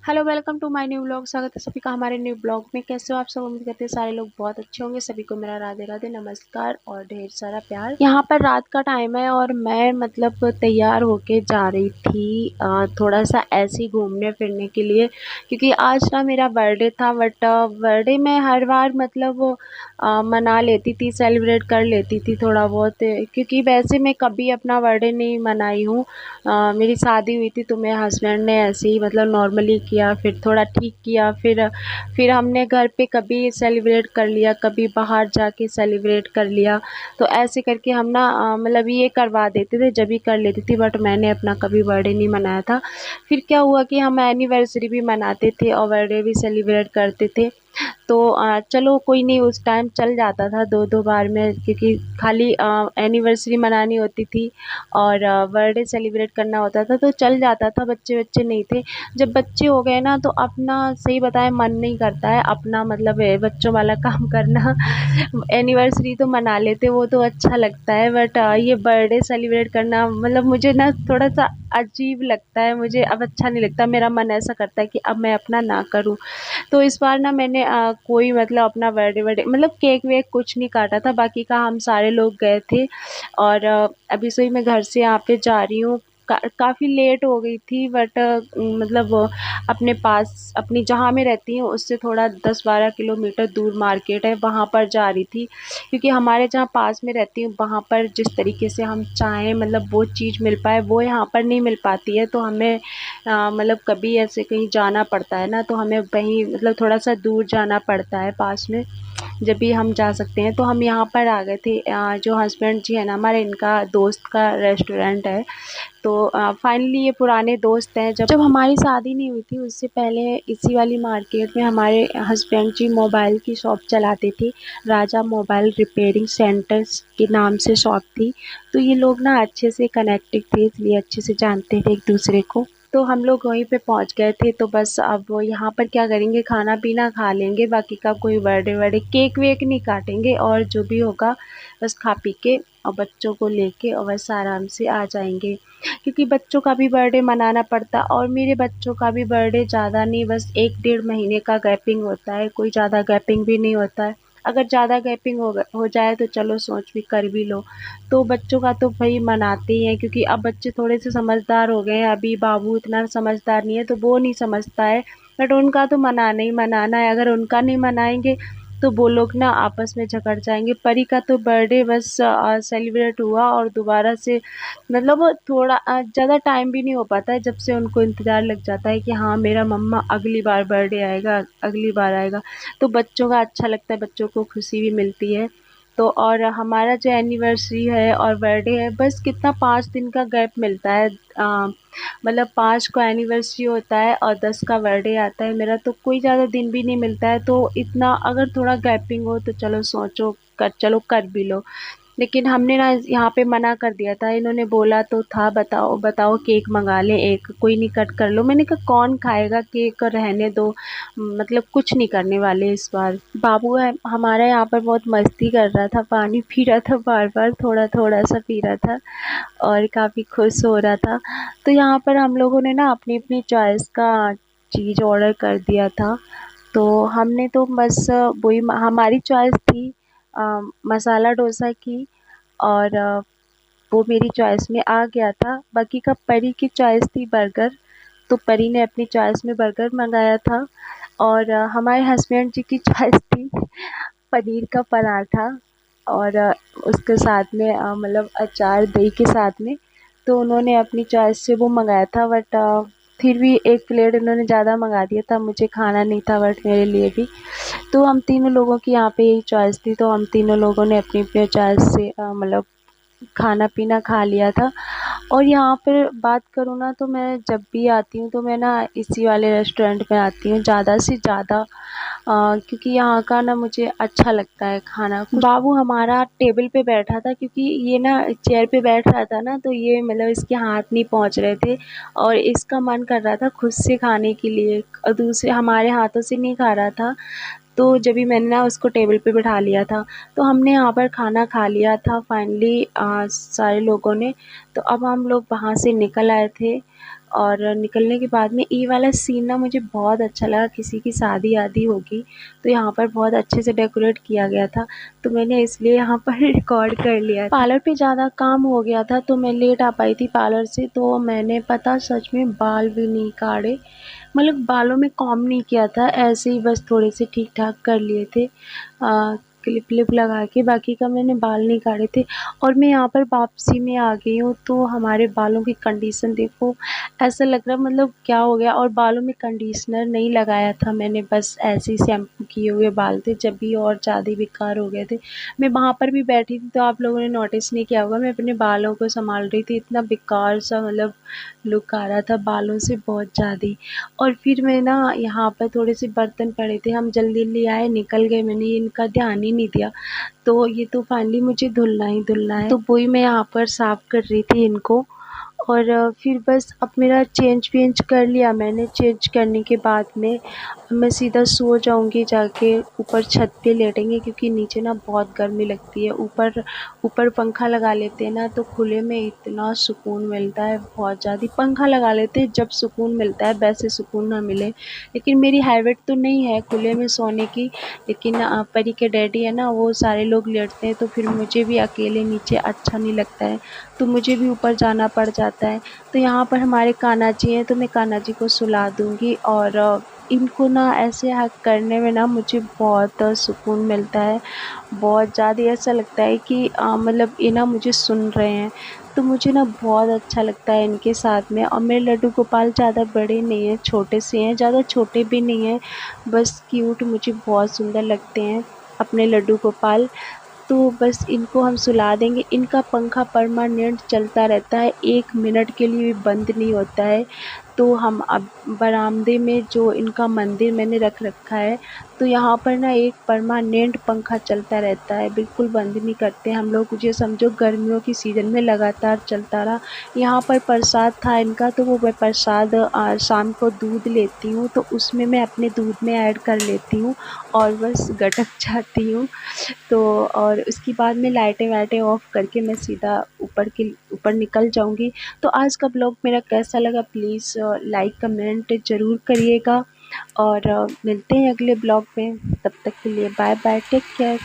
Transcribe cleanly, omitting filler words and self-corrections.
Hello, welcome to my new blog. स्वागत है सभी का हमारे न्यू ब्लॉग में। कैसे हो आप सब? उम्मीद करते हैं सारे लोग बहुत अच्छे होंगे। सभी को मेरा राधे राधे, नमस्कार और ढेर सारा प्यार। यहाँ पर रात का टाइम है और मैं तैयार होके जा रही थी थोड़ा सा ऐसे ही घूमने फिरने के लिए, क्योंकि आज ना मेरा बर्थडे था। बट बर्थडे में हर बार मना लेती थी, सेलिब्रेट कर लेती थी थोड़ा बहुत, क्योंकि वैसे मैं कभी अपना बर्थडे नहीं मनाई हूँ। मेरी शादी हुई थी तो मेरे हस्बैंड ने ऐसे ही नॉर्मली किया, फिर थोड़ा ठीक किया, फिर हमने घर पे कभी सेलिब्रेट कर लिया, कभी बाहर जाके सेलिब्रेट कर लिया। तो ऐसे करके हम ना ये करवा देते थे जब भी कर लेती थी। बट मैंने अपना कभी बर्थडे नहीं मनाया था। फिर क्या हुआ कि हम एनिवर्सरी भी मनाते थे और बर्थडे भी सेलिब्रेट करते थे। तो चलो कोई नहीं, उस टाइम चल जाता था दो दो बार में, क्योंकि खाली एनिवर्सरी मनानी होती थी और बर्थडे सेलिब्रेट करना होता था तो चल जाता था। बच्चे बच्चे नहीं थे। जब बच्चे हो गए ना तो अपना सही बताएं मन नहीं करता है अपना बच्चों वाला काम करना। एनिवर्सरी तो मना लेते, वो तो अच्छा लगता है, बट ये बर्थडे सेलिब्रेट करना मुझे ना थोड़ा सा अजीब लगता है। मुझे अब अच्छा नहीं लगता, मेरा मन ऐसा करता है कि अब मैं अपना ना करूं। तो इस बार ना मैंने कोई अपना बर्थडे वर्डे केक वेक कुछ नहीं काटा था। बाकी का हम सारे लोग गए थे और अभी से ही मैं घर से यहाँ पे जा रही हूँ। काफ़ी लेट हो गई थी, बट अपने पास अपनी जहाँ मैं रहती हूँ उससे थोड़ा 10-12 किलोमीटर दूर मार्केट है, वहाँ पर जा रही थी। क्योंकि हमारे जहाँ पास में रहती हूँ वहाँ पर जिस तरीके से हम चाहें वो चीज़ मिल पाए वो यहाँ पर नहीं मिल पाती है। तो हमें कभी ऐसे कहीं जाना पड़ता है ना, तो हमें वहीं थोड़ा सा दूर जाना पड़ता है। पास में जब भी हम जा सकते हैं तो हम यहाँ पर आ गए थे। जो हस्बैंड जी है ना हमारे, इनका दोस्त का रेस्टोरेंट है। तो फाइनली ये पुराने दोस्त हैं। जब जब हमारी शादी नहीं हुई थी उससे पहले इसी वाली मार्केट में हमारे हस्बैंड जी मोबाइल की शॉप चलाते थे। राजा मोबाइल रिपेयरिंग सेंटर्स के नाम से शॉप थी। तो ये लोग ना अच्छे से कनेक्टेड थे, इसलिए अच्छे से जानते थे एक दूसरे को। तो हम लोग वहीं पे पहुंच गए थे। तो बस अब वो यहाँ पर क्या करेंगे, खाना पीना खा लेंगे। बाकी का कोई बर्थडे वर्डे केक वेक नहीं काटेंगे, और जो भी होगा बस खा पी के और बच्चों को लेके और बस आराम से आ जाएंगे। क्योंकि बच्चों का भी बर्थडे मनाना पड़ता, और मेरे बच्चों का भी बर्थडे ज़्यादा नहीं, बस 1-1.5 महीने का गैपिंग होता है, कोई ज़्यादा गैपिंग भी नहीं होता है। अगर ज़्यादा गैपिंग हो जाए तो चलो सोच भी कर भी लो। तो बच्चों का तो भाई मनाते ही हैं, क्योंकि अब बच्चे थोड़े से समझदार हो गए हैं। अभी बाबू इतना समझदार नहीं है तो वो नहीं समझता है, बट उनका तो मनाना ही मनाना है। अगर उनका नहीं मनाएंगे तो वो लोग ना आपस में झगड़ जाएंगे। परी का तो बर्थडे बस सेलिब्रेट हुआ और दोबारा से वो थोड़ा ज़्यादा टाइम भी नहीं हो पाता है, जब से उनको इंतज़ार लग जाता है कि हाँ मेरा मम्मा अगली बार बर्थडे आएगा, अगली बार आएगा। तो बच्चों का अच्छा लगता है, बच्चों को खुशी भी मिलती है। तो और हमारा जो एनिवर्सरी है और बर्थडे है, बस कितना 5 दिन का गैप मिलता है। 5 को एनिवर्सरी होता है और 10 का बर्थडे आता है मेरा, तो कोई ज़्यादा दिन भी नहीं मिलता है। तो इतना अगर थोड़ा गैपिंग हो तो चलो सोचो चलो कर भी लो। लेकिन हमने ना यहाँ पे मना कर दिया था। इन्होंने बोला तो था बताओ बताओ केक मंगा लें एक, कोई नहीं कट कर लो। मैंने कहा कौन खाएगा केक, रहने दो, कुछ नहीं करने वाले इस बार। बाबू है हमारा यहाँ पर बहुत मस्ती कर रहा था, पानी पी रहा था, बार बार थोड़ा थोड़ा सा पी रहा था और काफ़ी खुश हो रहा था। तो यहाँ पर हम लोगों ने ना अपनी अपनी चॉइस का चीज़ ऑर्डर कर दिया था। तो हमने तो बस वही हमारी चॉइस थी मसाला डोसा की, और वो मेरी चॉइस में आ गया था। बाकी का परी की चॉइस थी बर्गर, तो परी ने अपनी चॉइस में बर्गर मंगाया था। और हमारे हस्बैंड जी की चॉइस थी पनीर का पराठा, और उसके साथ में अचार दही के साथ में। तो उन्होंने अपनी चॉइस से वो मंगाया था, बट फिर भी एक प्लेट उन्होंने ज़्यादा मंगा दिया था, मुझे खाना नहीं था बट मेरे लिए भी। तो हम तीनों लोगों की यहाँ पे यही चॉइस थी, तो हम तीनों लोगों ने अपनी अपनी चॉइस से खाना पीना खा लिया था। और यहाँ पर बात करूँ ना, तो मैं जब भी आती हूँ तो मैं ना इसी वाले रेस्टोरेंट में आती हूँ ज़्यादा से ज़्यादा, क्योंकि यहाँ का ना मुझे अच्छा लगता है खाना। बाबू हमारा टेबल पे बैठा था, क्योंकि ये ना चेयर पे बैठ रहा था ना, तो ये इसके हाथ नहीं पहुँच रहे थे और इसका मन कर रहा था खुद से खाने के लिए, और दूसरे हमारे हाथों से नहीं खा रहा था। तो जब भी मैंने ना उसको टेबल पे बिठा लिया था, तो हमने यहाँ पर खाना खा लिया था फाइनली सारे लोगों ने। तो अब हम लोग वहाँ से निकल आए थे। और निकलने के बाद में ये वाला सीन ना मुझे बहुत अच्छा लगा। किसी की शादी आदि होगी तो यहाँ पर बहुत अच्छे से डेकोरेट किया गया था, तो मैंने इसलिए यहाँ पर रिकॉर्ड कर लिया। पार्लर पे ज़्यादा काम हो गया था तो मैं लेट आ पाई थी पार्लर से, तो मैंने पता सच में बाल भी नहीं काटे, मतलब बालों में कॉम्ब नहीं किया था, ऐसे ही बस थोड़े से ठीक ठाक कर लिए थे क्लिप व्लिप लगा के, बाकी का मैंने बाल नहीं काटे थे। और मैं यहाँ पर वापसी में आ गई हूँ तो हमारे बालों की कंडीशन देखो, ऐसा लग रहा मतलब क्या हो गया। और बालों में कंडीशनर नहीं लगाया था मैंने, बस ऐसे ही शैम्पू किए हुए बाल थे, जब भी और ज़्यादा ही बेकार हो गए थे। मैं वहाँ पर भी बैठी थी तो आप लोगों ने नोटिस नहीं किया होगा, मैं अपने बालों को संभाल रही थी, इतना बेकार सा मतलब लुक आ रहा था बालों से बहुत ज़्यादा। और फिर मैं ना यहाँ पर थोड़े से बर्तन पड़े थे, हम जल्दी आए निकल गए, मैंने इनका ध्यान ही नहीं दिया। तो ये तो फाइनली मुझे धुलना ही धुलना है, तो वही मैं यहाँ पर साफ़ कर रही थी इनको। और फिर बस अब मेरा चेंज वेंज कर लिया मैंने, चेंज करने के बाद में मैं सीधा सो जाऊँगी, जाके ऊपर छत पे लेटेंगे क्योंकि नीचे ना बहुत गर्मी लगती है। ऊपर ऊपर पंखा लगा लेते हैं ना तो खुले में इतना सुकून मिलता है बहुत ज़्यादा। पंखा लगा लेते हैं जब सुकून मिलता है, वैसे सुकून ना मिले। लेकिन मेरी हैबिट तो नहीं है खुले में सोने की, लेकिन परी के डैडी है ना, वो सारे लोग लेटते हैं तो फिर मुझे भी अकेले नीचे अच्छा नहीं लगता है, तो मुझे भी ऊपर जाना पड़ जाता है। तो यहाँ पर हमारे कान्हा जी हैं तो मैं कान्हा जी को सुला दूँगी। और इनको ना ऐसे करने में ना मुझे बहुत सुकून मिलता है, बहुत ज़्यादा ऐसा लगता है कि मतलब ये ना मुझे सुन रहे हैं, तो मुझे ना बहुत अच्छा लगता है इनके साथ में। और मेरे लड्डू गोपाल ज़्यादा बड़े नहीं हैं, छोटे से हैं, ज़्यादा छोटे भी नहीं हैं, बस क्यूट मुझे बहुत सुंदर लगते हैं अपने लड्डू गोपाल। तो बस इनको हम सुला देंगे। इनका पंखा परमानेंट चलता रहता है, 1 मिनट के लिए भी बंद नहीं होता है। तो हम अब बरामदे में जो इनका मंदिर मैंने रख रखा है, तो यहाँ पर ना एक परमानेंट पंखा चलता रहता है, बिल्कुल बंद नहीं करते हम लोग। ये समझो गर्मियों की सीज़न में लगातार चलता रहा। यहाँ पर प्रसाद था इनका, तो वो मैं प्रसाद शाम को दूध लेती हूँ तो उसमें मैं अपने दूध में ऐड कर लेती हूँ और बस गटक जाती हूँ। तो और उसके बाद में लाइटें वाइटें ऑफ़ करके मैं सीधा ऊपर निकल जाऊँगी। तो आज का ब्लॉग मेरा कैसा लगा प्लीज़ लाइक कमेंट ज़रूर करिएगा। और मिलते हैं अगले ब्लॉग में, तब तक के लिए बाय बाय, टेक केयर।